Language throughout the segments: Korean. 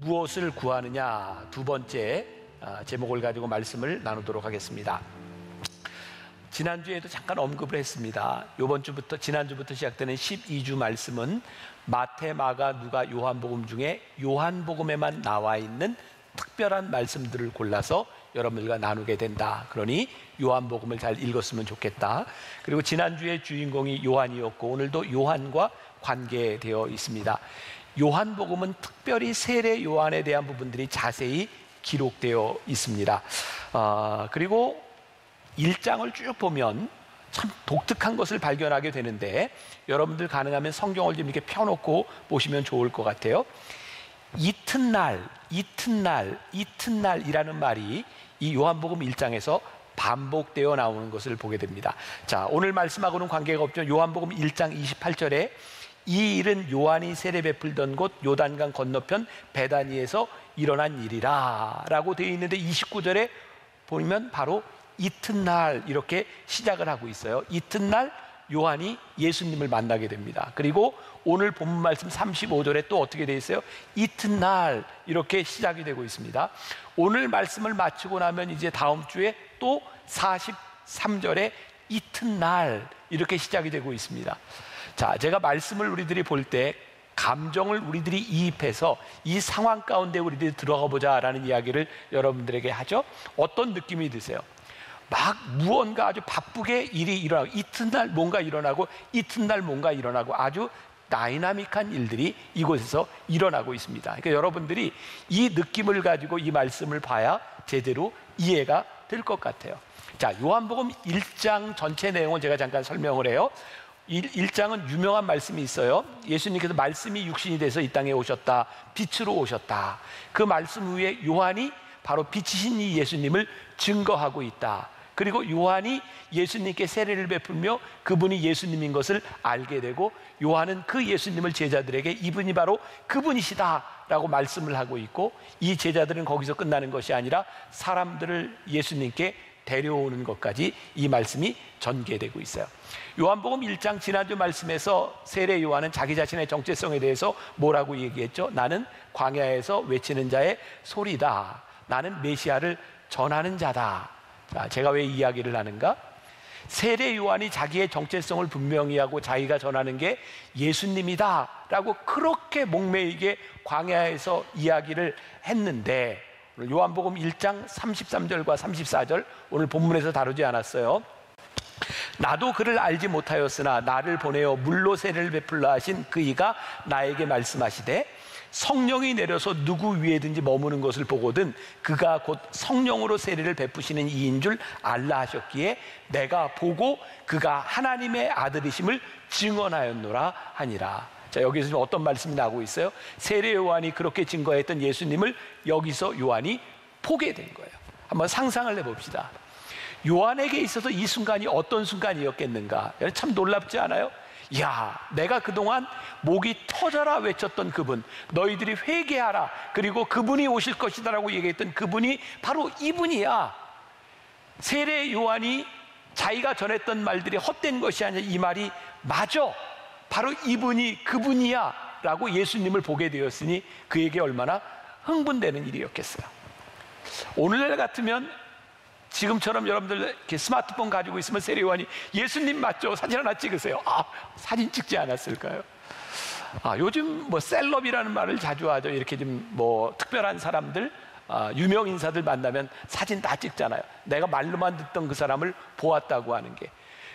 무엇을 구하느냐, 두 번째 제목을 가지고 말씀을 나누도록 하겠습니다. 지난주에도 잠깐 언급을 했습니다. 지난주부터 시작되는 12주 말씀은 마태, 마가, 누가, 요한복음 중에 요한복음에만 나와 있는 특별한 말씀들을 골라서 여러분들과 나누게 된다. 그러니 요한복음을 잘 읽었으면 좋겠다. 그리고 지난주의 주인공이 요한이었고 오늘도 요한과 관계되어 있습니다. 요한복음은 특별히 세례 요한에 대한 부분들이 자세히 기록되어 있습니다. 그리고 1장을 쭉 보면 참 독특한 것을 발견하게 되는데, 여러분들 가능하면 성경을 좀 이렇게 펴놓고 보시면 좋을 것 같아요. 이튿날 이라는 말이 이 요한복음 1장에서 반복되어 나오는 것을 보게 됩니다. 자, 오늘 말씀하고는 관계가 없죠. 요한복음 1장 28절에 이 일은 요한이 세례 베풀던 곳 요단강 건너편 베다니에서 일어난 일이라 라고 되어 있는데, 29절에 보면 바로 이튿날 이렇게 시작을 하고 있어요. 이튿날 요한이 예수님을 만나게 됩니다. 그리고 오늘 본문 말씀 35절에 또 어떻게 되어 있어요? 이튿날 이렇게 시작이 되고 있습니다. 오늘 말씀을 마치고 나면 이제 다음 주에 또 43절에 이튿날 이렇게 시작이 되고 있습니다. 자, 제가 말씀을 우리들이 볼 때 감정을 우리들이 이입해서 이 상황 가운데 우리들이 들어가 보자라는 이야기를 여러분들에게 하죠. 어떤 느낌이 드세요? 막 무언가 아주 바쁘게 일이 일어나고, 이튿날 뭔가 일어나고, 이튿날 뭔가 일어나고, 아주 다이나믹한 일들이 이곳에서 일어나고 있습니다. 그러니까 여러분들이 이 느낌을 가지고 이 말씀을 봐야 제대로 이해가 될 것 같아요. 자, 요한복음 1장 전체 내용은 제가 잠깐 설명을 해요. 1장은 유명한 말씀이 있어요. 예수님께서 말씀이 육신이 돼서 이 땅에 오셨다, 빛으로 오셨다. 그 말씀 후에 요한이 바로 빛이신 이 예수님을 증거하고 있다. 그리고 요한이 예수님께 세례를 베풀며 그분이 예수님인 것을 알게 되고, 요한은 그 예수님을 제자들에게 이분이 바로 그분이시다 라고 말씀을 하고 있고, 이 제자들은 거기서 끝나는 것이 아니라 사람들을 예수님께 데려오는 것까지 이 말씀이 전개되고 있어요. 요한복음 1장 지난주 말씀에서 세례 요한은 자기 자신의 정체성에 대해서 뭐라고 얘기했죠? 나는 광야에서 외치는 자의 소리다. 나는 메시아를 전하는 자다. 자, 제가 왜 이 이야기를 하는가? 세례 요한이 자기의 정체성을 분명히 하고 자기가 전하는 게 예수님이다 라고 그렇게 목매이게 광야에서 이야기를 했는데, 요한복음 1장 33절과 34절 오늘 본문에서 다루지 않았어요. 나도 그를 알지 못하였으나 나를 보내어 물로 세례를 베풀라 하신 그 이가 나에게 말씀하시되, 성령이 내려서 누구 위에든지 머무는 것을 보거든 그가 곧 성령으로 세례를 베푸시는 이인 줄 알라 하셨기에 내가 보고 그가 하나님의 아들이심을 증언하였노라 하니라. 자, 여기서 지금 어떤 말씀이 나오고 있어요? 세례 요한이 그렇게 증거했던 예수님을 여기서 요한이 보게 된 거예요. 한번 상상을 해봅시다. 요한에게 있어서 이 순간이 어떤 순간이었겠는가? 참 놀랍지 않아요? 야, 내가 그동안 목이 터져라 외쳤던 그분, 너희들이 회개하라, 그리고 그분이 오실 것이다 라고 얘기했던 그분이 바로 이분이야. 세례 요한이 자기가 전했던 말들이 헛된 것이 아니라 이 말이 맞아, 바로 이분이 그분이야 라고 예수님을 보게 되었으니 그에게 얼마나 흥분되는 일이었겠어요. 오늘날 같으면 지금처럼 여러분들 이렇게 스마트폰 가지고 있으면 세례 요한이 예수님 맞죠? 사진 하나 찍으세요. 아, 사진 찍지 않았을까요? 요즘 뭐 셀럽이라는 말을 자주 하죠. 이렇게 좀 뭐 특별한 사람들, 유명 인사들 만나면 사진 다 찍잖아요. 내가 말로만 듣던 그 사람을 보았다고 하는 게.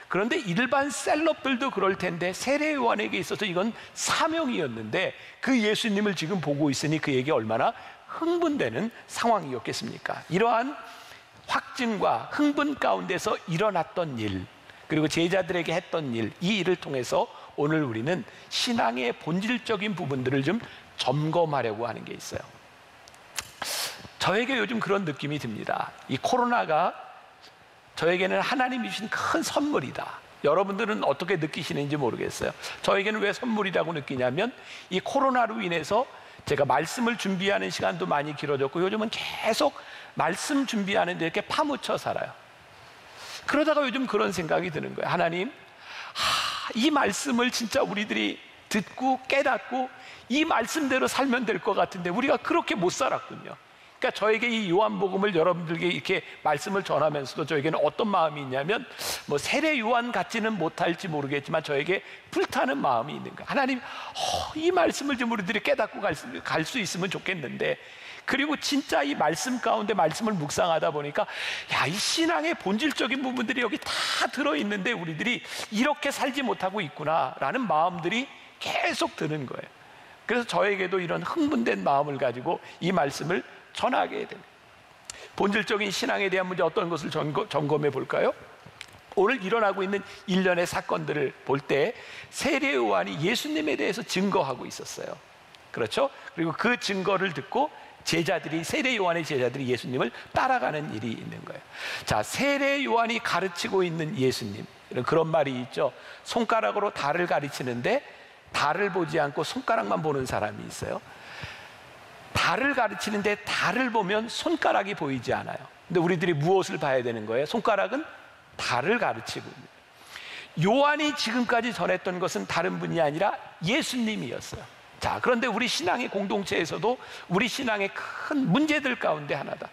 그런데 일반 셀럽들도 그럴 텐데 세례 요한에게 있어서 이건 사명이었는데 그 예수님을 지금 보고 있으니 그에게 얼마나 흥분되는 상황이었겠습니까? 이러한 확증과 흥분 가운데서 일어났던 일, 그리고 제자들에게 했던 일, 이 일을 통해서 오늘 우리는 신앙의 본질적인 부분들을 좀 점검하려고 하는 게 있어요. 저에게 요즘 그런 느낌이 듭니다. 이 코로나가 저에게는 하나님이 주신 큰 선물이다. 여러분들은 어떻게 느끼시는지 모르겠어요. 저에게는 왜 선물이라고 느끼냐면, 이 코로나로 인해서 제가 말씀을 준비하는 시간도 많이 길어졌고, 요즘은 계속 말씀 준비하는데 이렇게 파묻혀 살아요. 그러다가 요즘 그런 생각이 드는 거예요. 하나님, 이 말씀을 진짜 우리들이 듣고 깨닫고 이 말씀대로 살면 될 것 같은데 우리가 그렇게 못 살았군요. 그러니까 저에게 이 요한복음을 여러분들에게 이렇게 말씀을 전하면서도 저에게는 어떤 마음이 있냐면, 뭐 세례 요한 같지는 못할지 모르겠지만 저에게 불타는 마음이 있는 거예요. 하나님, 이 말씀을 좀 우리들이 깨닫고 갈 수 있으면 좋겠는데, 그리고 진짜 이 말씀 가운데 말씀을 묵상하다 보니까 야, 이 신앙의 본질적인 부분들이 여기 다 들어있는데 우리들이 이렇게 살지 못하고 있구나라는 마음들이 계속 드는 거예요. 그래서 저에게도 이런 흥분된 마음을 가지고 이 말씀을 전하게 됩니다. 본질적인 신앙에 대한 문제, 어떤 것을 점검해 볼까요? 오늘 일어나고 있는 일련의 사건들을 볼 때 세례 요한이 예수님에 대해서 증거하고 있었어요. 그렇죠? 그리고 그 증거를 듣고 세례 요한의 제자들이 예수님을 따라가는 일이 있는 거예요. 자, 세례 요한이 가르치고 있는 예수님, 그런 말이 있죠. 손가락으로 달을 가르치는데 달을 보지 않고 손가락만 보는 사람이 있어요. 달을 가르치는데 달을 보면 손가락이 보이지 않아요. 근데 우리들이 무엇을 봐야 되는 거예요? 손가락은 달을 가르치고 있는 거예요. 요한이 지금까지 전했던 것은 다른 분이 아니라 예수님이었어요. 자, 그런데 우리 신앙의 공동체에서도 우리 신앙의 큰 문제들 가운데 하나다.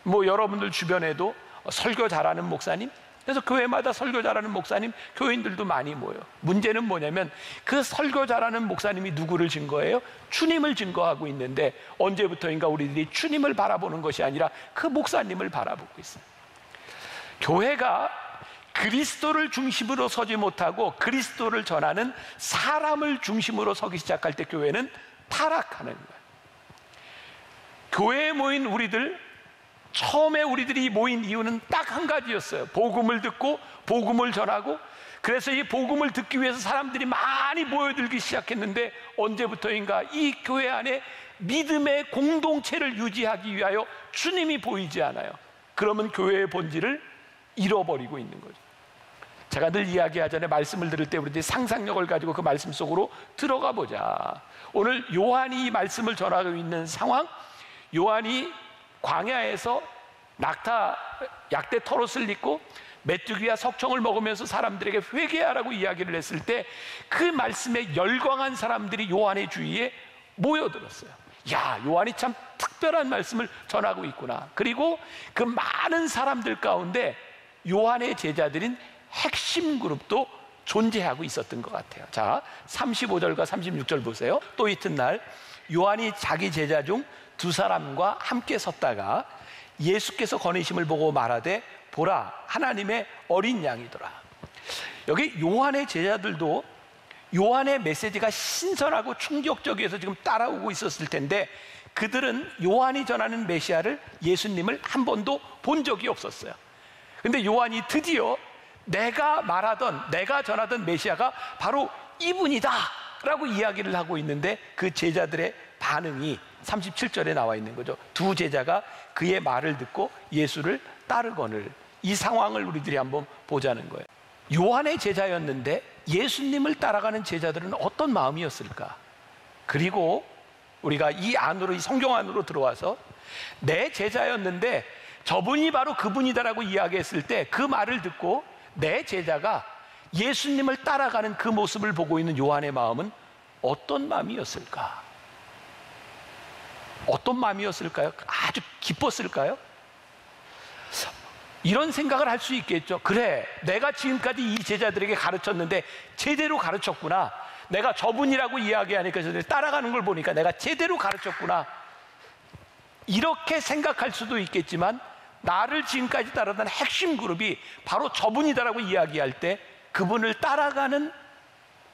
뭐 여러분들 주변에도 설교 잘하는 목사님, 그래서 교회마다 설교 잘하는 목사님, 교인들도 많이 모여요. 문제는 뭐냐면 그 설교 잘하는 목사님이 누구를 증거해요? 주님을 증거하고 있는데 언제부터인가 우리들이 주님을 바라보는 것이 아니라 그 목사님을 바라보고 있어요. 교회가 그리스도를 중심으로 서지 못하고 그리스도를 전하는 사람을 중심으로 서기 시작할 때 교회는 타락하는 거예요. 교회에 모인 우리들, 처음에 우리들이 모인 이유는 딱 한 가지였어요. 복음을 듣고 복음을 전하고, 그래서 이 복음을 듣기 위해서 사람들이 많이 모여들기 시작했는데 언제부터인가 이 교회 안에 믿음의 공동체를 유지하기 위하여 주님이 보이지 않아요. 그러면 교회의 본질을 잃어버리고 있는 거죠. 제가 늘 이야기하잖아요. 말씀을 들을 때 우리들이 상상력을 가지고 그 말씀 속으로 들어가 보자. 오늘 요한이 이 말씀을 전하고 있는 상황, 요한이 광야에서 약대 털옷을 입고 메뚜기와 석청을 먹으면서 사람들에게 회개하라고 이야기를 했을 때 그 말씀에 열광한 사람들이 요한의 주위에 모여들었어요. 야, 요한이 참 특별한 말씀을 전하고 있구나. 그리고 그 많은 사람들 가운데 요한의 제자들인 핵심 그룹도 존재하고 있었던 것 같아요. 자, 35절과 36절 보세요. 또 이튿날 요한이 자기 제자 중 두 사람과 함께 섰다가 예수께서 거니심을 보고 말하되 보라, 하나님의 어린 양이더라. 여기 요한의 제자들도 요한의 메시지가 신선하고 충격적이어서 지금 따라오고 있었을 텐데 그들은 요한이 전하는 메시아를, 예수님을 한 번도 본 적이 없었어요. 근데 요한이 드디어 내가 전하던 메시아가 바로 이분이다 라고 이야기를 하고 있는데 그 제자들의 반응이 37절에 나와 있는 거죠. 두 제자가 그의 말을 듣고 예수를 따르거늘. 이 상황을 우리들이 한번 보자는 거예요. 요한의 제자였는데 예수님을 따라가는 제자들은 어떤 마음이었을까? 그리고 우리가 이 성경 안으로 들어와서 내 제자였는데 저분이 바로 그분이다라고 이야기했을 때 그 말을 듣고 내 제자가 예수님을 따라가는 그 모습을 보고 있는 요한의 마음은 어떤 마음이었을까? 어떤 마음이었을까요? 아주 기뻤을까요? 이런 생각을 할 수 있겠죠. 그래, 내가 지금까지 이 제자들에게 가르쳤는데 제대로 가르쳤구나. 내가 저분이라고 이야기하니까 저들이 따라가는 걸 보니까 내가 제대로 가르쳤구나. 이렇게 생각할 수도 있겠지만 나를 지금까지 따르던 핵심 그룹이 바로 저분이다라고 이야기할 때 그분을 따라가는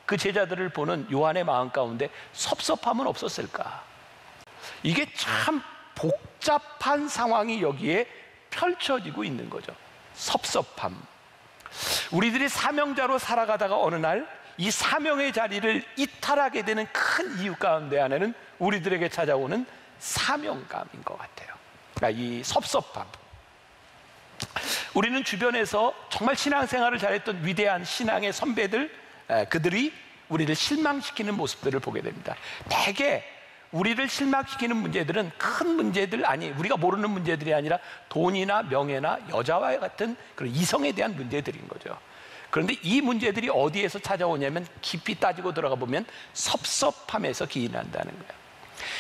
그 제자들을 보는 요한의 마음 가운데 섭섭함은 없었을까? 이게 참 복잡한 상황이 여기에 펼쳐지고 있는 거죠. 섭섭함. 우리들이 사명자로 살아가다가 어느 날 이 사명의 자리를 이탈하게 되는 큰 이유 가운데 하나는 우리들에게 찾아오는 사명감인 것 같아요. 그러니까 이 섭섭함. 우리는 주변에서 정말 신앙생활을 잘했던 위대한 신앙의 선배들, 그들이 우리를 실망시키는 모습들을 보게 됩니다. 대개 우리를 실망시키는 문제들은 큰 문제들, 우리가 모르는 문제들이 아니라 돈이나 명예나 여자와 같은 그런 이성에 대한 문제들인 거죠. 그런데 이 문제들이 어디에서 찾아오냐면 깊이 따지고 들어가 보면 섭섭함에서 기인한다는 거예요.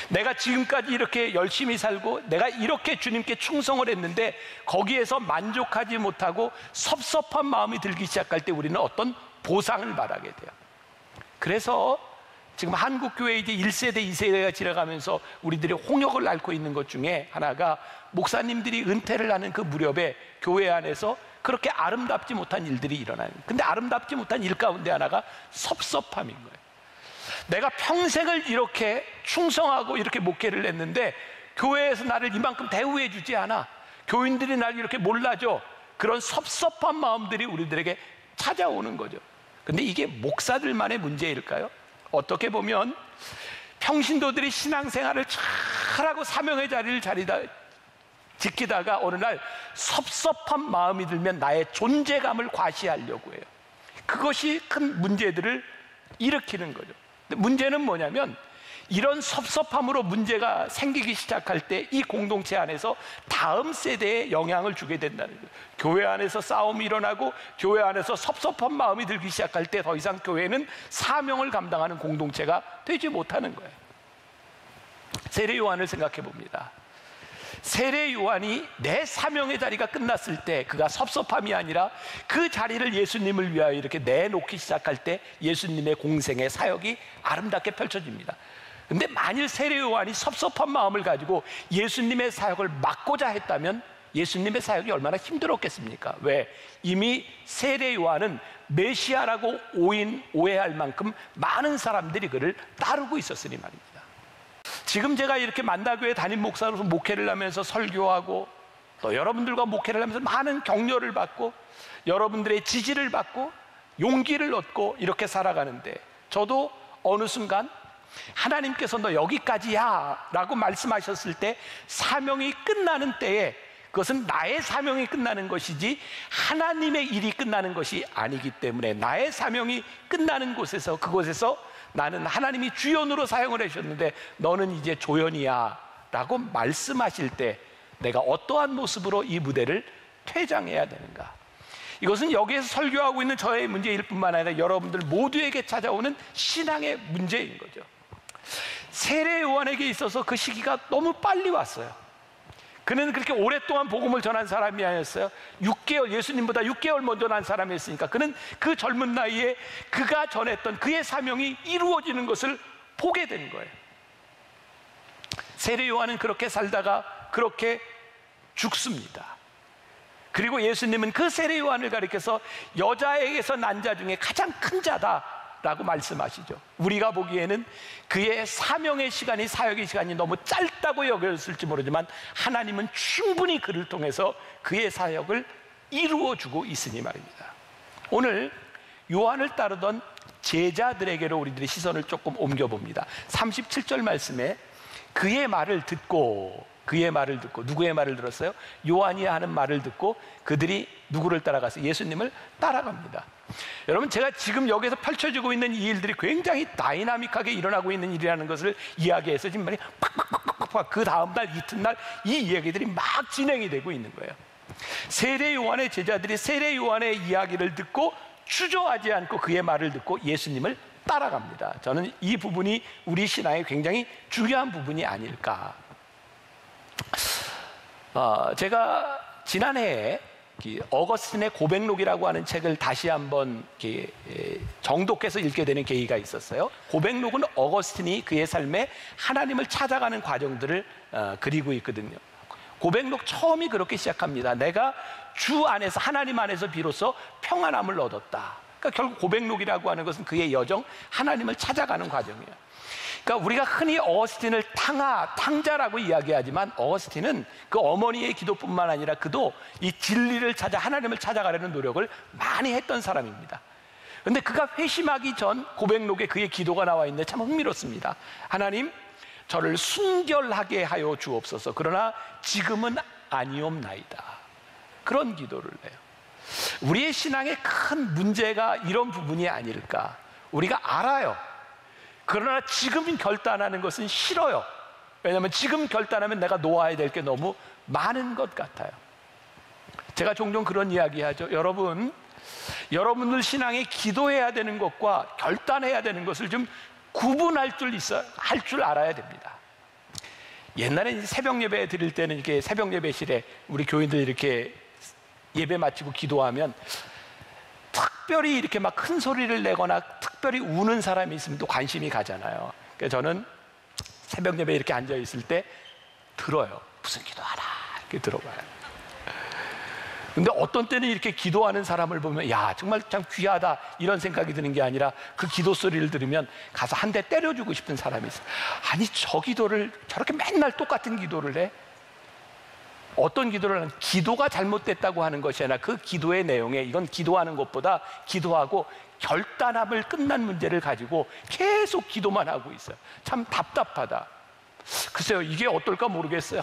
내가 지금까지 이렇게 열심히 살고 내가 이렇게 주님께 충성을 했는데 거기에서 만족하지 못하고 섭섭한 마음이 들기 시작할 때 우리는 어떤 보상을 바라게 돼요. 그래서 지금 한국교회 이제 1세대, 2세대가 지나가면서 우리들이 홍역을 앓고 있는 것 중에 하나가 목사님들이 은퇴를 하는 그 무렵에 교회 안에서 그렇게 아름답지 못한 일들이 일어나는 거예요. 근데 아름답지 못한 일 가운데 하나가 섭섭함인 거예요. 내가 평생을 이렇게 충성하고 이렇게 목회를 했는데 교회에서 나를 이만큼 대우해 주지 않아. 교인들이 나를 이렇게 몰라줘. 그런 섭섭한 마음들이 우리들에게 찾아오는 거죠. 근데 이게 목사들만의 문제일까요? 어떻게 보면 평신도들이 신앙생활을 잘하고 사명의 자리를 지키다가 어느 날 섭섭한 마음이 들면 나의 존재감을 과시하려고 해요. 그것이 큰 문제들을 일으키는 거죠. 근데 문제는 뭐냐면 이런 섭섭함으로 문제가 생기기 시작할 때 이 공동체 안에서 다음 세대에 영향을 주게 된다는 거예요. 교회 안에서 싸움이 일어나고 교회 안에서 섭섭한 마음이 들기 시작할 때 더 이상 교회는 사명을 감당하는 공동체가 되지 못하는 거예요. 세례 요한을 생각해 봅니다. 세례 요한이 내 사명의 자리가 끝났을 때 그가 섭섭함이 아니라 그 자리를 예수님을 위하여 이렇게 내놓기 시작할 때 예수님의 공생의 사역이 아름답게 펼쳐집니다. 근데 만일 세례 요한이 섭섭한 마음을 가지고 예수님의 사역을 막고자 했다면 예수님의 사역이 얼마나 힘들었겠습니까? 왜? 이미 세례 요한은 메시아라고 오해할 만큼 많은 사람들이 그를 따르고 있었으니 말입니다. 지금 제가 이렇게 만나교회 담임 목사로서 목회를 하면서 설교하고 또 여러분들과 목회를 하면서 많은 격려를 받고 여러분들의 지지를 받고 용기를 얻고 이렇게 살아가는데 저도 어느 순간 하나님께서 너 여기까지야 라고 말씀하셨을 때 사명이 끝나는 때에 그것은 나의 사명이 끝나는 것이지 하나님의 일이 끝나는 것이 아니기 때문에 나의 사명이 끝나는 곳에서 그곳에서 나는 하나님이 주연으로 사용을 하셨는데 너는 이제 조연이야 라고 말씀하실 때 내가 어떠한 모습으로 이 무대를 퇴장해야 되는가? 이것은 여기에서 설교하고 있는 저의 문제일 뿐만 아니라 여러분들 모두에게 찾아오는 신앙의 문제인 거죠. 세례 요한에게 있어서 그 시기가 너무 빨리 왔어요. 그는 그렇게 오랫동안 복음을 전한 사람이 아니었어요. 6개월, 예수님보다 6개월 먼저 난 사람이었으니까 그는 그 젊은 나이에 그가 전했던 그의 사명이 이루어지는 것을 보게 된 거예요. 세례 요한은 그렇게 살다가 그렇게 죽습니다. 그리고 예수님은 그 세례 요한을 가리켜서 여자에게서 난 자 중에 가장 큰 자다라고 말씀하시죠. 우리가 보기에는 그의 사명의 시간이, 사역의 시간이 너무 짧다고 여겼을지 모르지만 하나님은 충분히 그를 통해서 그의 사역을 이루어주고 있으니 말입니다. 오늘 요한을 따르던 제자들에게로 우리들의 시선을 조금 옮겨봅니다. 37절 말씀에 그의 말을 듣고 누구의 말을 들었어요? 요한이 하는 말을 듣고 그들이 누구를 따라가서 예수님을 따라갑니다. 여러분, 제가 지금 여기서 펼쳐지고 있는 이 일들이 굉장히 다이나믹하게 일어나고 있는 일이라는 것을 이야기해서 지금 말이 팍팍팍팍 그 다음날 이튿날 이 이야기들이 막 진행이 되고 있는 거예요. 세례 요한의 제자들이 세례 요한의 이야기를 듣고 주저하지 않고 그의 말을 듣고 예수님을 따라갑니다. 저는 이 부분이 우리 신앙에 굉장히 중요한 부분이 아닐까. 제가 지난해에 어거스틴의 고백록이라고 하는 책을 다시 한번 정독해서 읽게 되는 계기가 있었어요. 고백록은 어거스틴이 그의 삶에 하나님을 찾아가는 과정들을 그리고 있거든요. 고백록 처음이 그렇게 시작합니다. 내가 주 안에서, 하나님 안에서 비로소 평안함을 얻었다. 그러니까 결국 고백록이라고 하는 것은 그의 여정, 하나님을 찾아가는 과정이에요. 그러니까 우리가 흔히 어거스틴을 탕자라고 이야기하지만 어거스틴은 그 어머니의 기도뿐만 아니라 그도 이 진리를 찾아 하나님을 찾아가려는 노력을 많이 했던 사람입니다. 그런데 그가 회심하기 전 고백록에 그의 기도가 나와 있는데 참 흥미롭습니다. 하나님, 저를 순결하게 하여 주옵소서. 그러나 지금은 아니옵나이다. 그런 기도를 해요. 우리의 신앙의 큰 문제가 이런 부분이 아닐까. 우리가 알아요. 그러나 지금 결단하는 것은 싫어요. 왜냐하면 지금 결단하면 내가 놓아야 될 게 너무 많은 것 같아요. 제가 종종 그런 이야기 하죠. 여러분, 여러분들 신앙에 기도해야 되는 것과 결단해야 되는 것을 좀 구분할 할 줄 알아야 됩니다. 옛날에 새벽 예배 드릴 때는 이렇게 새벽 예배실에 우리 교인들 이렇게 예배 마치고 기도하면 특별히 이렇게 막 큰 소리를 내거나 특별히 우는 사람이 있으면 또 관심이 가잖아요. 그래서 저는 새벽 예배 이렇게 앉아 있을 때 들어요. 무슨 기도하나 이렇게 들어봐요. 근데 어떤 때는 이렇게 기도하는 사람을 보면 야 정말 참 귀하다 이런 생각이 드는 게 아니라 그 기도 소리를 들으면 가서 한 대 때려주고 싶은 사람이 있어요. 아니 저 기도를 저렇게 맨날 똑같은 기도를 해? 어떤 기도를 하는 기도가 잘못됐다고 하는 것이 아니라 그 기도의 내용에 이건 기도하는 것보다 기도하고 결단함을 끝난 문제를 가지고 계속 기도만 하고 있어요. 참 답답하다. 글쎄요 이게 어떨까 모르겠어요.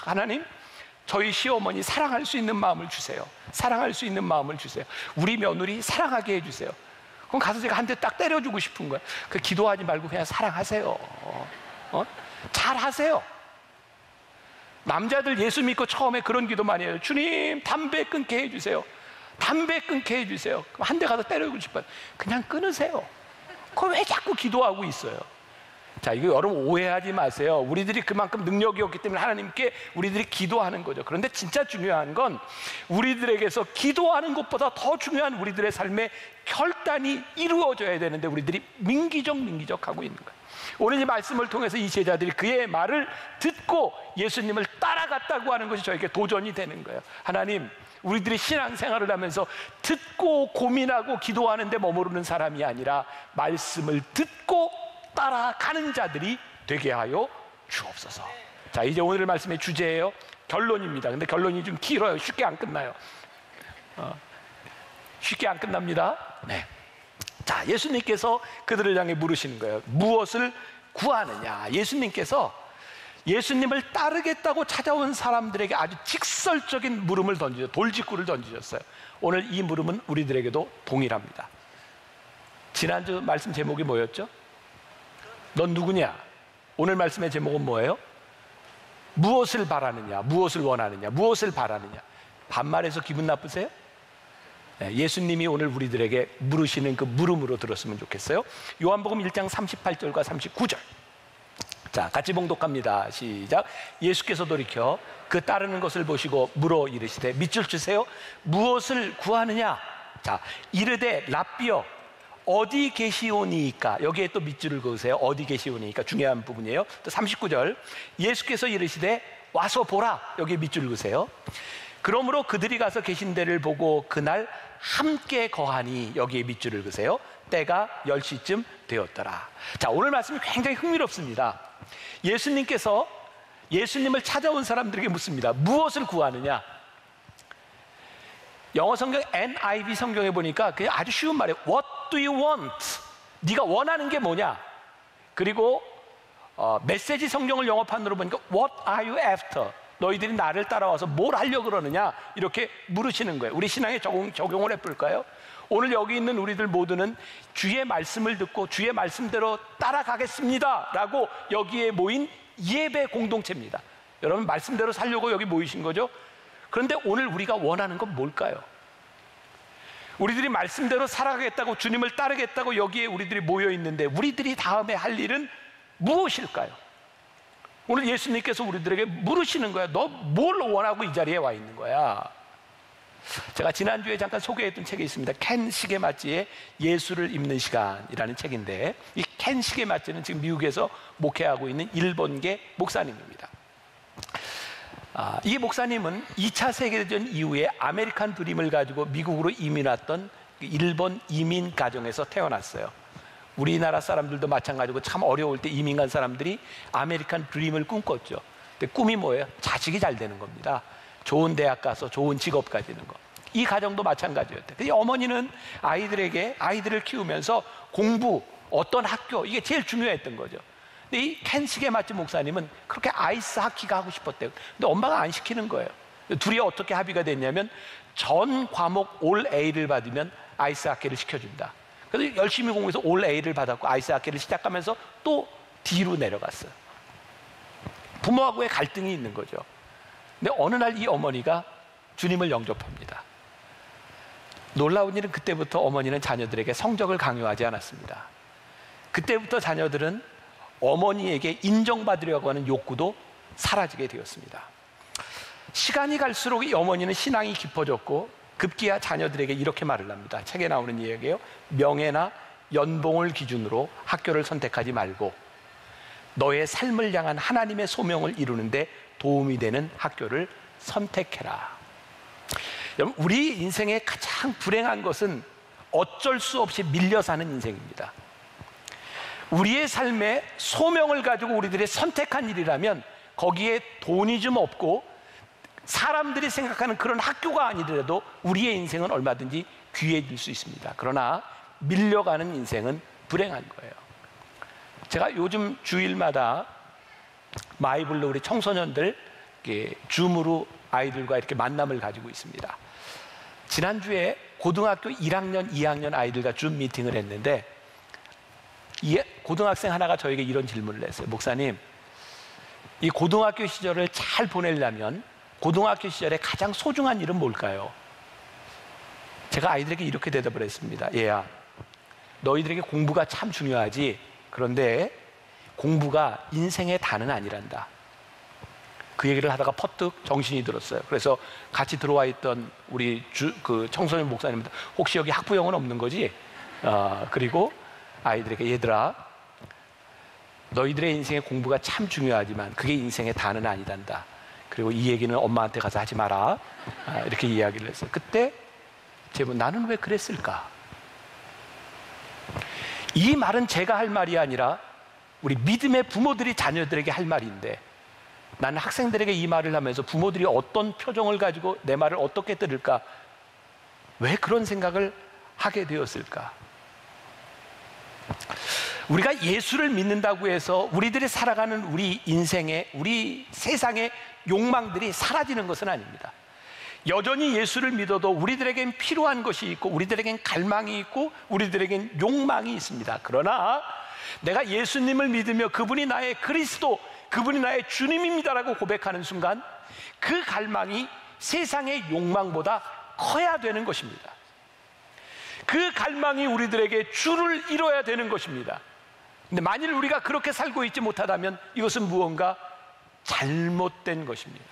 하나님 저희 시어머니 사랑할 수 있는 마음을 주세요. 사랑할 수 있는 마음을 주세요. 우리 며느리 사랑하게 해주세요. 그럼 가서 제가 한 대 딱 때려주고 싶은 거예요. 그 기도하지 말고 그냥 사랑하세요. 잘하세요. 남자들 예수 믿고 처음에 그런 기도 많이 해요. 주님 담배 끊게 해주세요. 담배 끊게 해주세요. 그럼 한 대 가서 때려주고 싶어요. 그냥 끊으세요. 그걸 왜 자꾸 기도하고 있어요? 자, 이거 여러분 오해하지 마세요. 우리들이 그만큼 능력이 없기 때문에 하나님께 우리들이 기도하는 거죠. 그런데 진짜 중요한 건 우리들에게서 기도하는 것보다 더 중요한 우리들의 삶의 결단이 이루어져야 되는데 우리들이 민기적하고 있는 거예요. 오늘 이 말씀을 통해서 이 제자들이 그의 말을 듣고 예수님을 따라갔다고 하는 것이 저에게 도전이 되는 거예요. 하나님, 우리들이 신앙생활을 하면서 듣고 고민하고 기도하는 데 머무르는 사람이 아니라 말씀을 듣고 따라가는 자들이 되게 하여 주옵소서. 자, 이제 오늘 말씀의 주제예요. 결론입니다. 근데 결론이 좀 길어요. 쉽게 안 끝나요. 쉽게 안 끝납니다. 네. 자, 예수님께서 그들을 향해 물으시는 거예요. 무엇을 구하느냐? 예수님께서 예수님을 따르겠다고 찾아온 사람들에게 아주 직설적인 물음을 던지죠. 돌직구를 던지셨어요. 오늘 이 물음은 우리들에게도 동일합니다. 지난주 말씀 제목이 뭐였죠? 넌 누구냐? 오늘 말씀의 제목은 뭐예요? 무엇을 바라느냐? 무엇을 원하느냐? 무엇을 바라느냐? 반말해서 기분 나쁘세요? 네, 예수님이 오늘 우리들에게 물으시는 그 물음으로 들었으면 좋겠어요. 요한복음 1장 38절과 39절. 자, 같이 봉독합니다. 시작. 예수께서 돌이켜 그 따르는 것을 보시고 물어 이르시되 밑줄 치세요. 무엇을 구하느냐? 자, 이르되 랍비여 어디 계시오니이까? 여기에 또 밑줄을 그으세요. 어디 계시오니이까? 중요한 부분이에요. 또 39절 예수께서 이르시되 와서 보라. 여기에 밑줄을 그으세요. 그러므로 그들이 가서 계신 데를 보고 그날 함께 거하니. 여기에 밑줄을 그으세요. 때가 10시쯤 되었더라. 자, 오늘 말씀이 굉장히 흥미롭습니다. 예수님께서 예수님을 찾아온 사람들에게 묻습니다. 무엇을 구하느냐? 영어 성경 NIV 성경에 보니까 그게 아주 쉬운 말이에요. What do you want? 네가 원하는 게 뭐냐? 그리고 메시지 성경을 영어판으로 보니까 What are you after? 너희들이 나를 따라와서 뭘 하려고 그러느냐? 이렇게 물으시는 거예요. 우리 신앙에 적용을 해볼까요? 오늘 여기 있는 우리들 모두는 주의 말씀을 듣고 주의 말씀대로 따라가겠습니다 라고 여기에 모인 예배 공동체입니다. 여러분 말씀대로 살려고 여기 모이신 거죠? 그런데 오늘 우리가 원하는 건 뭘까요? 우리들이 말씀대로 살아가겠다고 주님을 따르겠다고 여기에 우리들이 모여 있는데 우리들이 다음에 할 일은 무엇일까요? 오늘 예수님께서 우리들에게 물으시는 거야. 너 뭘 원하고 이 자리에 와 있는 거야? 제가 지난주에 잠깐 소개했던 책이 있습니다. 켄 시게마치의 예수를 읽는 시간이라는 책인데 이 켄 시게마치는 지금 미국에서 목회하고 있는 일본계 목사님입니다. 이 목사님은 2차 세계대전 이후에 아메리칸 드림을 가지고 미국으로 이민 왔던 일본 이민 가정에서 태어났어요. 우리나라 사람들도 마찬가지고 참 어려울 때 이민 간 사람들이 아메리칸 드림을 꿈꿨죠. 근데 꿈이 뭐예요? 자식이 잘 되는 겁니다. 좋은 대학 가서 좋은 직업 가지는 거. 이 가정도 마찬가지였대요. 근데 어머니는 아이들을 키우면서 공부, 어떤 학교 이게 제일 중요했던 거죠. 근데 이 켄 시게마치 목사님은 그렇게 아이스 하키가 하고 싶었대요. 근데 엄마가 안 시키는 거예요. 둘이 어떻게 합의가 됐냐면 전 과목 올 A를 받으면 아이스 하키를 시켜준다. 그래서 열심히 공부해서 올 A를 받았고 아이스 하키를 시작하면서 또 D로 내려갔어요. 부모하고의 갈등이 있는 거죠. 근데 어느 날 이 어머니가 주님을 영접합니다. 놀라운 일은 그때부터 어머니는 자녀들에게 성적을 강요하지 않았습니다. 그때부터 자녀들은 어머니에게 인정받으려고 하는 욕구도 사라지게 되었습니다. 시간이 갈수록 이 어머니는 신앙이 깊어졌고 급기야 자녀들에게 이렇게 말을 합니다. 책에 나오는 이야기예요. 명예나 연봉을 기준으로 학교를 선택하지 말고 너의 삶을 향한 하나님의 소명을 이루는데 도움이 되는 학교를 선택해라. 여러분, 우리 인생의 가장 불행한 것은 어쩔 수 없이 밀려 사는 인생입니다. 우리의 삶에 소명을 가지고 우리들이 선택한 일이라면 거기에 돈이 좀 없고 사람들이 생각하는 그런 학교가 아니더라도 우리의 인생은 얼마든지 귀해질 수 있습니다. 그러나 밀려가는 인생은 불행한 거예요. 제가 요즘 주일마다 마이블로 우리 청소년들 줌으로 아이들과 이렇게 만남을 가지고 있습니다. 지난주에 고등학교 1학년, 2학년 아이들과 줌 미팅을 했는데 고등학생 하나가 저에게 이런 질문을 했어요. 목사님, 이 고등학교 시절을 잘 보내려면 고등학교 시절에 가장 소중한 일은 뭘까요? 제가 아이들에게 이렇게 대답을 했습니다. 얘야, 너희들에게 공부가 참 중요하지. 그런데 공부가 인생의 다는 아니란다. 그 얘기를 하다가 퍼뜩 정신이 들었어요. 그래서 같이 들어와 있던 우리 청소년 목사님들, 혹시 여기 학부형은 없는 거지? 그리고 아이들에게, 얘들아, 너희들의 인생의 공부가 참 중요하지만 그게 인생의 다는 아니단다. 그리고 이 얘기는 엄마한테 가서 하지 마라. 이렇게 이야기를 했어요. 그때 나는 왜 그랬을까? 이 말은 제가 할 말이 아니라 우리 믿음의 부모들이 자녀들에게 할 말인데, 나는 학생들에게 이 말을 하면서 부모들이 어떤 표정을 가지고 내 말을 어떻게 들을까? 왜 그런 생각을 하게 되었을까? 우리가 예수를 믿는다고 해서 우리들이 살아가는 우리 인생의, 우리 세상의 욕망들이 사라지는 것은 아닙니다. 여전히 예수를 믿어도 우리들에겐 필요한 것이 있고 우리들에겐 갈망이 있고 우리들에겐 욕망이 있습니다. 그러나 내가 예수님을 믿으며 그분이 나의 그리스도, 그분이 나의 주님입니다라고 고백하는 순간 그 갈망이 세상의 욕망보다 커야 되는 것입니다. 그 갈망이 우리들에게 주를 이뤄야 되는 것입니다. 근데 만일 우리가 그렇게 살고 있지 못하다면 이것은 무언가 잘못된 것입니다.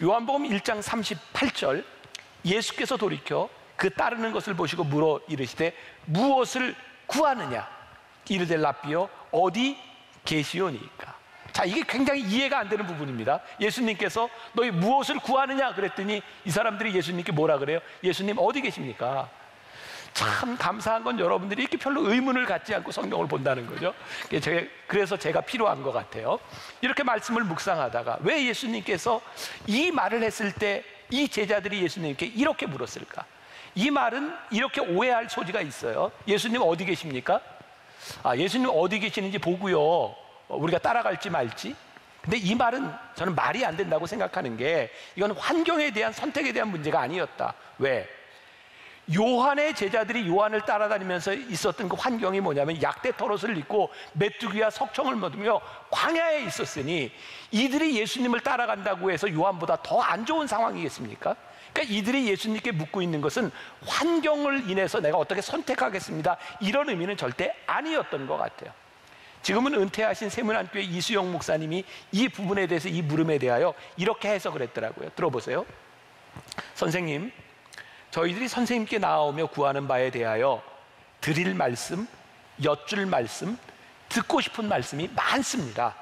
요한복음 1장 38절, 예수께서 돌이켜 그 따르는 것을 보시고 물어 이르시되 무엇을 구하느냐? 이르되 랍비여 어디 계시오니까. 자, 이게 굉장히 이해가 안 되는 부분입니다. 예수님께서 너희 무엇을 구하느냐 그랬더니 이 사람들이 예수님께 뭐라 그래요? 예수님 어디 계십니까? 참 감사한 건 여러분들이 이렇게 별로 의문을 갖지 않고 성경을 본다는 거죠. 그래서 제가 필요한 것 같아요. 이렇게 말씀을 묵상하다가 왜 예수님께서 이 말을 했을 때 이 제자들이 예수님께 이렇게 물었을까? 이 말은 이렇게 오해할 소지가 있어요. 예수님 어디 계십니까? 예수님 어디 계시는지 보고요, 우리가 따라갈지 말지. 근데 이 말은 저는 말이 안 된다고 생각하는 게, 이건 환경에 대한 선택에 대한 문제가 아니었다. 왜? 요한의 제자들이 요한을 따라다니면서 있었던 그 환경이 뭐냐면 약대 털옷을 입고 메뚜기와 석청을 먹으며 광야에 있었으니 이들이 예수님을 따라간다고 해서 요한보다 더 안 좋은 상황이겠습니까? 그러니까 이들이 예수님께 묻고 있는 것은 환경을 인해서 내가 어떻게 선택하겠습니다, 이런 의미는 절대 아니었던 것 같아요. 지금은 은퇴하신 세문안교회 이수영 목사님이 이 부분에 대해서, 이 물음에 대하여 이렇게 해석을 했더라고요. 들어보세요. 선생님, 저희들이 선생님께 나오며 구하는 바에 대하여 드릴 말씀, 여쭐 말씀, 듣고 싶은 말씀이 많습니다.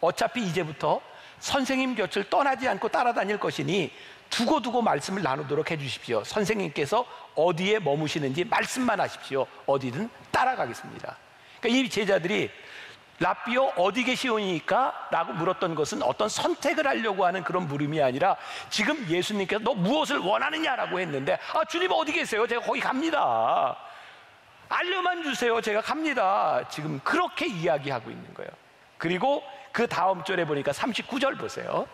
어차피 이제부터 선생님 곁을 떠나지 않고 따라다닐 것이니 두고두고 말씀을 나누도록 해주십시오. 선생님께서 어디에 머무시는지 말씀만 하십시오. 어디든 따라가겠습니다. 그러니까 이 제자들이 랍비여 어디 계시오니까? 라고 물었던 것은 어떤 선택을 하려고 하는 그런 물음이 아니라, 지금 예수님께서 너 무엇을 원하느냐라고 했는데, 주님 어디 계세요? 제가 거기 갑니다. 알려만 주세요. 제가 갑니다. 지금 그렇게 이야기하고 있는 거예요. 그리고 그 다음 절에 보니까 39절 보세요.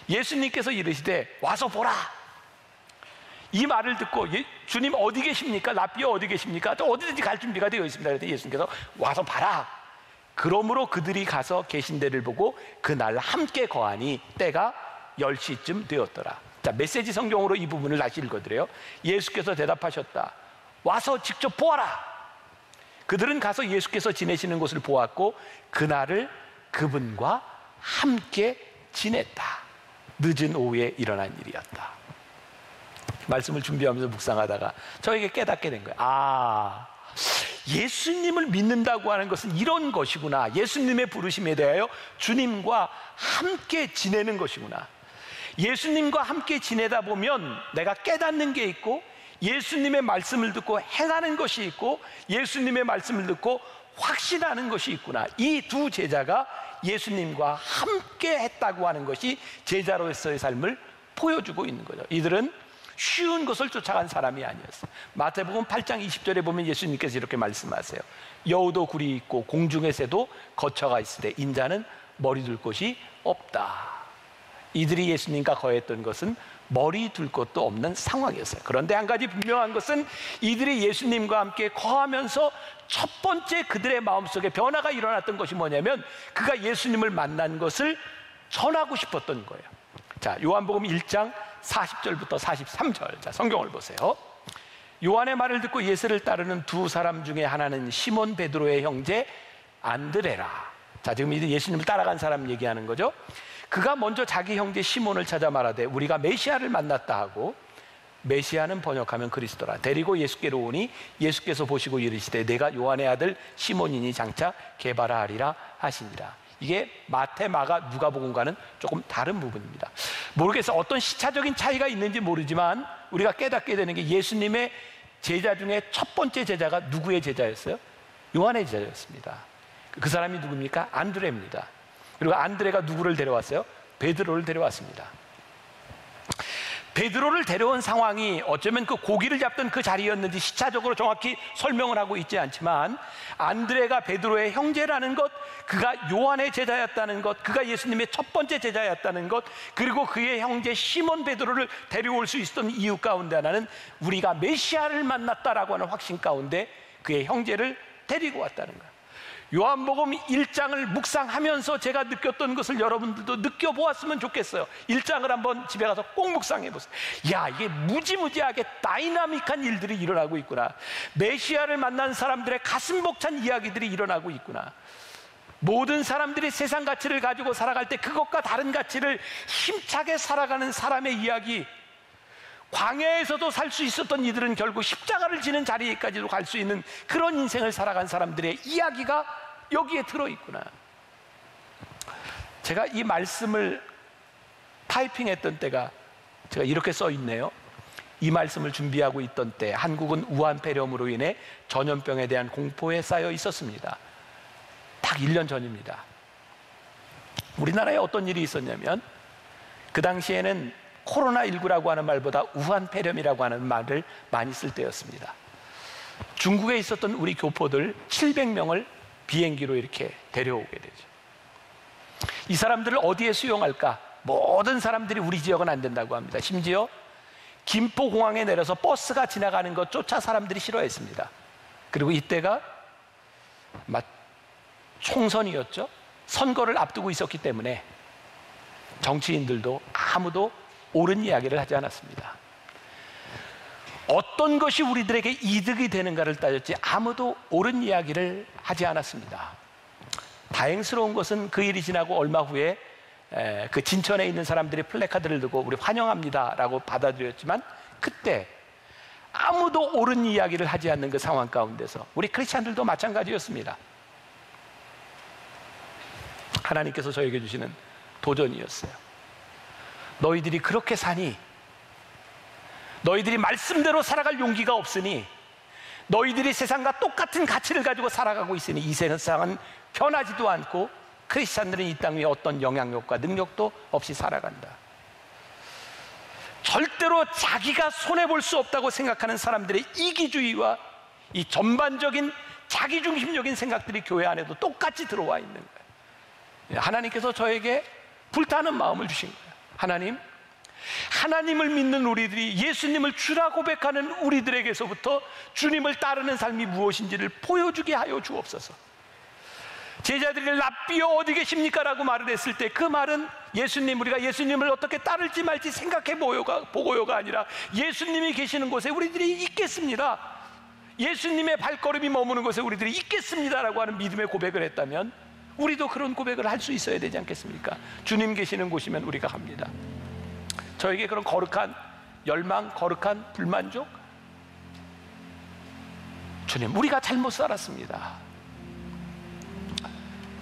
예수님께서 이르시되 와서 보라. 이 말을 듣고 주님 어디 계십니까? 랍비여 어디 계십니까? 또 어디든지 갈 준비가 되어 있습니다. 그랬더니 예수님께서 와서 봐라. 그러므로 그들이 가서 계신 데를 보고 그날 함께 거하니 때가 10시쯤 되었더라. 자, 메시지 성경으로 이 부분을 다시 읽어드려요. 예수께서 대답하셨다. 와서 직접 보아라. 그들은 가서 예수께서 지내시는 곳을 보았고 그날을 그분과 함께 지냈다. 늦은 오후에 일어난 일이었다. 말씀을 준비하면서 묵상하다가 저에게 깨닫게 된 거예요. 예수님을 믿는다고 하는 것은 이런 것이구나. 예수님의 부르심에 대하여 주님과 함께 지내는 것이구나. 예수님과 함께 지내다 보면 내가 깨닫는 게 있고, 예수님의 말씀을 듣고 행하는 것이 있고, 예수님의 말씀을 듣고 확신하는 것이 있구나. 이 두 제자가 예수님과 함께 했다고 하는 것이 제자로서의 삶을 보여주고 있는 거죠. 이들은 쉬운 것을 쫓아간 사람이 아니었어요. 마태복음 8장 20절에 보면 예수님께서 이렇게 말씀하세요. 여우도 굴이 있고 공중의 새도 거처가 있으되 인자는 머리 둘 곳이 없다. 이들이 예수님과 거했던 것은 머리 둘 곳도 없는 상황이었어요. 그런데 한 가지 분명한 것은 이들이 예수님과 함께 거하면서 첫 번째 그들의 마음속에 변화가 일어났던 것이 뭐냐면 그가 예수님을 만난 것을 전하고 싶었던 거예요. 자, 요한복음 1장 40절부터 43절. 자, 성경을 보세요. 요한의 말을 듣고 예수를 따르는 두 사람 중에 하나는 시몬 베드로의 형제 안드레라. 자, 지금 이제 예수님을 따라간 사람 얘기하는 거죠. 그가 먼저 자기 형제 시몬을 찾아 말하되 우리가 메시아를 만났다 하고, 메시아는 번역하면 그리스도라. 데리고 예수께로 오니 예수께서 보시고 이르시되 내가 요한의 아들 시몬이니 장차 게바라 하리라 하시니라. 이게 마태, 마가, 누가복음과는 조금 다른 부분입니다. 모르겠어요. 어떤 시차적인 차이가 있는지 모르지만 우리가 깨닫게 되는 게 예수님의 제자 중에 첫 번째 제자가 누구의 제자였어요? 요한의 제자였습니다. 그 사람이 누굽니까? 안드레입니다. 그리고 안드레가 누구를 데려왔어요? 베드로를 데려왔습니다. 베드로를 데려온 상황이 어쩌면 그 고기를 잡던 그 자리였는지 시차적으로 정확히 설명을 하고 있지 않지만, 안드레가 베드로의 형제라는 것, 그가 요한의 제자였다는 것, 그가 예수님의 첫 번째 제자였다는 것, 그리고 그의 형제 시몬 베드로를 데려올 수 있었던 이유 가운데 하나는 우리가 메시아를 만났다라고 하는 확신 가운데 그의 형제를 데리고 왔다는 거예요. 요한복음 1장을 묵상하면서 제가 느꼈던 것을 여러분들도 느껴보았으면 좋겠어요. 1장을 한번 집에 가서 꼭 묵상해 보세요. 야, 이게 무지무지하게 다이나믹한 일들이 일어나고 있구나. 메시아를 만난 사람들의 가슴 벅찬 이야기들이 일어나고 있구나. 모든 사람들이 세상 가치를 가지고 살아갈 때 그것과 다른 가치를 힘차게 살아가는 사람의 이야기, 광야에서도 살 수 있었던 이들은 결국 십자가를 지는 자리에까지도 갈 수 있는 그런 인생을 살아간 사람들의 이야기가 여기에 들어있구나. 제가 이 말씀을 타이핑했던 때가 제가 이렇게 써 있네요. 이 말씀을 준비하고 있던 때 한국은 우한폐렴으로 인해 전염병에 대한 공포에 쌓여 있었습니다. 딱 1년 전입니다. 우리나라에 어떤 일이 있었냐면 그 당시에는 코로나19라고 하는 말보다 우한폐렴이라고 하는 말을 많이 쓸 때였습니다. 중국에 있었던 우리 교포들 700명을 비행기로 이렇게 데려오게 되죠. 이 사람들을 어디에 수용할까? 모든 사람들이 우리 지역은 안 된다고 합니다. 심지어 김포공항에 내려서 버스가 지나가는 것조차 사람들이 싫어했습니다. 그리고 이때가 총선이었죠. 선거를 앞두고 있었기 때문에 정치인들도 아무도 옳은 이야기를 하지 않았습니다. 어떤 것이 우리들에게 이득이 되는가를 따졌지 아무도 옳은 이야기를 하지 않았습니다. 다행스러운 것은 그 일이 지나고 얼마 후에 그 진천에 있는 사람들이 플래카드를 들고 우리 환영합니다 라고 받아들였지만, 그때 아무도 옳은 이야기를 하지 않는 그 상황 가운데서 우리 크리스찬들도 마찬가지였습니다. 하나님께서 저에게 주시는 도전이었어요. 너희들이 그렇게 사니, 너희들이 말씀대로 살아갈 용기가 없으니, 너희들이 세상과 똑같은 가치를 가지고 살아가고 있으니 이 세상은 변하지도 않고 크리스찬들은 이 땅 위에 어떤 영향력과 능력도 없이 살아간다. 절대로 자기가 손해볼 수 없다고 생각하는 사람들의 이기주의와 이 전반적인 자기중심적인 생각들이 교회 안에도 똑같이 들어와 있는 거예요. 하나님께서 저에게 불타는 마음을 주신 거예요. 하나님, 하나님을 믿는 우리들이 예수님을 주라 고백하는 우리들에게서부터 주님을 따르는 삶이 무엇인지를 보여주게 하여 주옵소서. 제자들이 랍비여 어디 계십니까? 라고 말을 했을 때 그 말은 우리가 예수님을 어떻게 따를지 말지 생각해 보고요가 아니라 예수님이 계시는 곳에 우리들이 있겠습니다, 예수님의 발걸음이 머무는 곳에 우리들이 있겠습니다 라고 하는 믿음의 고백을 했다면 우리도 그런 고백을 할 수 있어야 되지 않겠습니까? 주님 계시는 곳이면 우리가 갑니다. 저에게 그런 거룩한 열망, 거룩한 불만족, 주님, 우리가 잘못 살았습니다.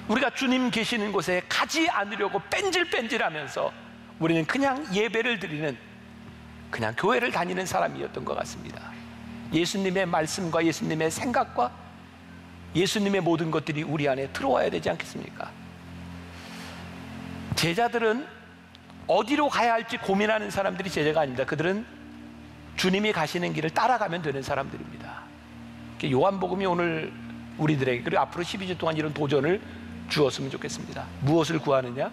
우리가 주님 계시는 곳에 가지 않으려고 뺀질뺀질하면서 우리는 그냥 예배를 드리는, 그냥 교회를 다니는 사람이었던 것 같습니다. 예수님의 말씀과 예수님의 생각과 예수님의 모든 것들이 우리 안에 들어와야 되지 않겠습니까? 제자들은 어디로 가야 할지 고민하는 사람들이 제자가 아닙니다. 그들은 주님이 가시는 길을 따라가면 되는 사람들입니다. 요한복음이 오늘 우리들에게, 그리고 앞으로 12주 동안 이런 도전을 주었으면 좋겠습니다. 무엇을 구하느냐?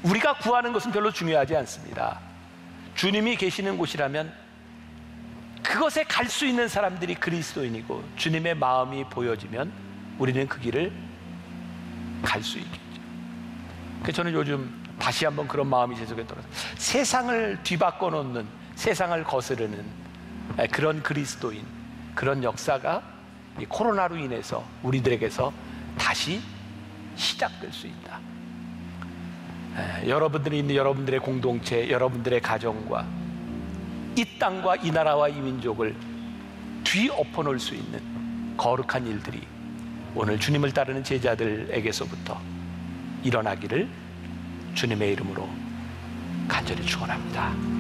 우리가 구하는 것은 별로 중요하지 않습니다. 주님이 계시는 곳이라면 그것에 갈 수 있는 사람들이 그리스도인이고 주님의 마음이 보여지면 우리는 그 길을 갈 수 있겠죠. 그래서 저는 요즘 다시 한번 그런 마음이 제 속에 들어서 세상을 뒤바꿔 놓는, 세상을 거스르는 그런 그리스도인, 그런 역사가 이 코로나로 인해서 우리들에게서 다시 시작될 수 있다. 여러분들이 있는 여러분들의 공동체, 여러분들의 가정과 이 땅과 이 나라와 이 민족을 뒤엎어 놓을 수 있는 거룩한 일들이 오늘 주님을 따르는 제자들에게서부터 일어나기를 주님의 이름으로 간절히 축원합니다.